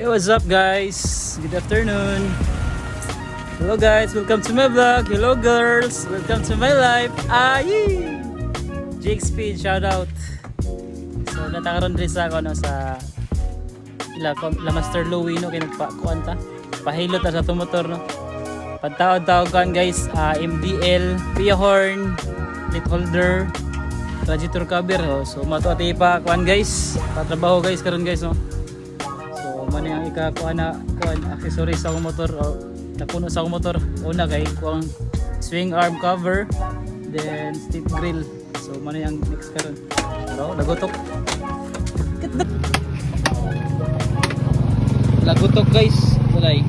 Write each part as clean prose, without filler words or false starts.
Hey, what's up guys? Good afternoon. Hello guys, welcome to my vlog. Hello girls, welcome to my life. Ay! Jake Speed, shout out. So natakaroon rin sa ako no, sa La Master Louie no, kaya nagpakuan ta. Pahilot ta sa tumotor no. Pagtawag-tawag kan guys, MDL, Pia Horn, Lid Holder, radiator cover ho. So matuati pa kuan guys, patrabaho guys karon guys no. Mano yung ikakuha na accessories sa akong motor o napuno sa akong motor. Una kay kuang swing arm cover, then steep grill. So mano yung next karon. Pero lagutok. Lagutok guys. Tulay.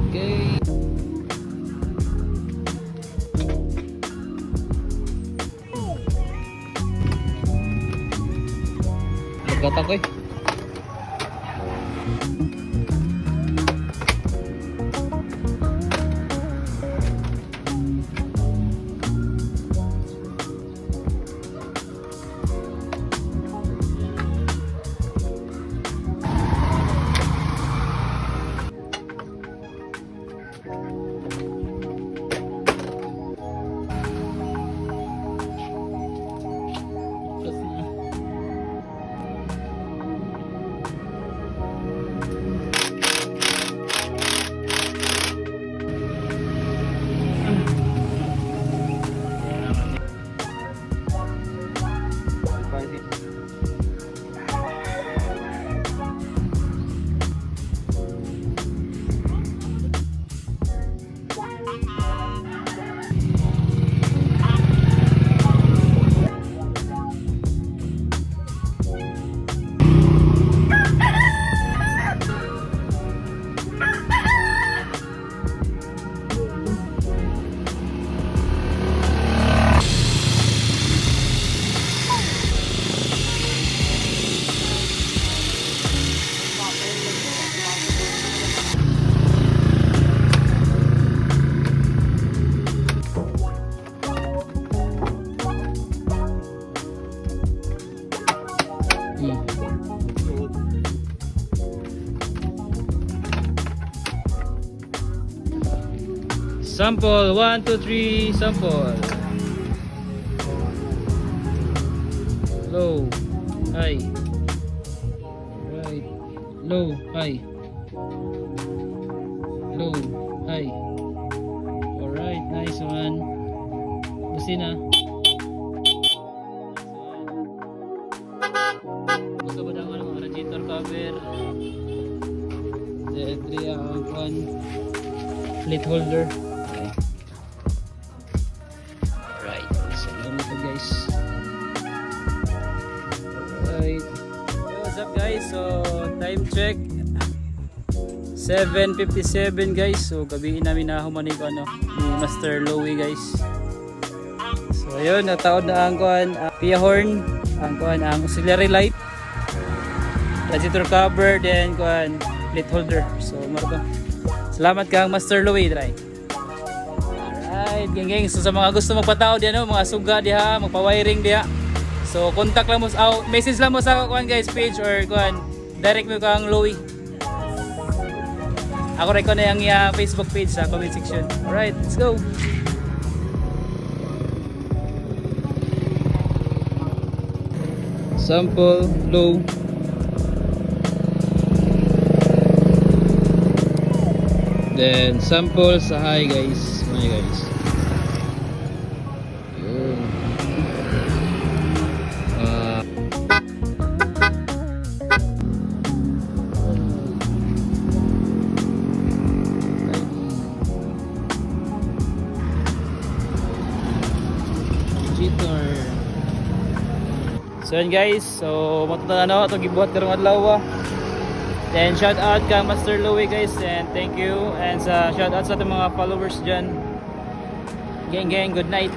Okay. Gatak eh. Sample 1, 2, 3 sample. Low, high, right, low, high, low, high. Alright, nice one. Busina. Gusto ba ng mga radiator cover? The Adria one lid holder. Guys, alright. Hey, what's up guys? So time check 7:57 guys. So gabiin namin na humani ko ni Master Louie guys. So ayun, nataod na ang kuan Pia Horn, ang kuan ang auxiliary light, radiator cover, then kuan lid holder. So marko. Salamat kang Master Louie, try. Alright, geng-geng. So sa mga gusto magpatao diyan, no, mga suga diha, magpa-wiring diha. So contact lang mo message lang mo sa kuan guys page or kuan direct mo kang Louie. Ako rin ko na yung Facebook page sa comment section. Alright, let's go. Sample low. Then sample sa high guys. Mga guys. Yun. Cheater. So yun guys. So matutunan na ito gibuhat karong adlaw. Then shout out kay Master Louie guys, and thank you, and sa shout out sa ating mga followers dyan. Gang gang, good night.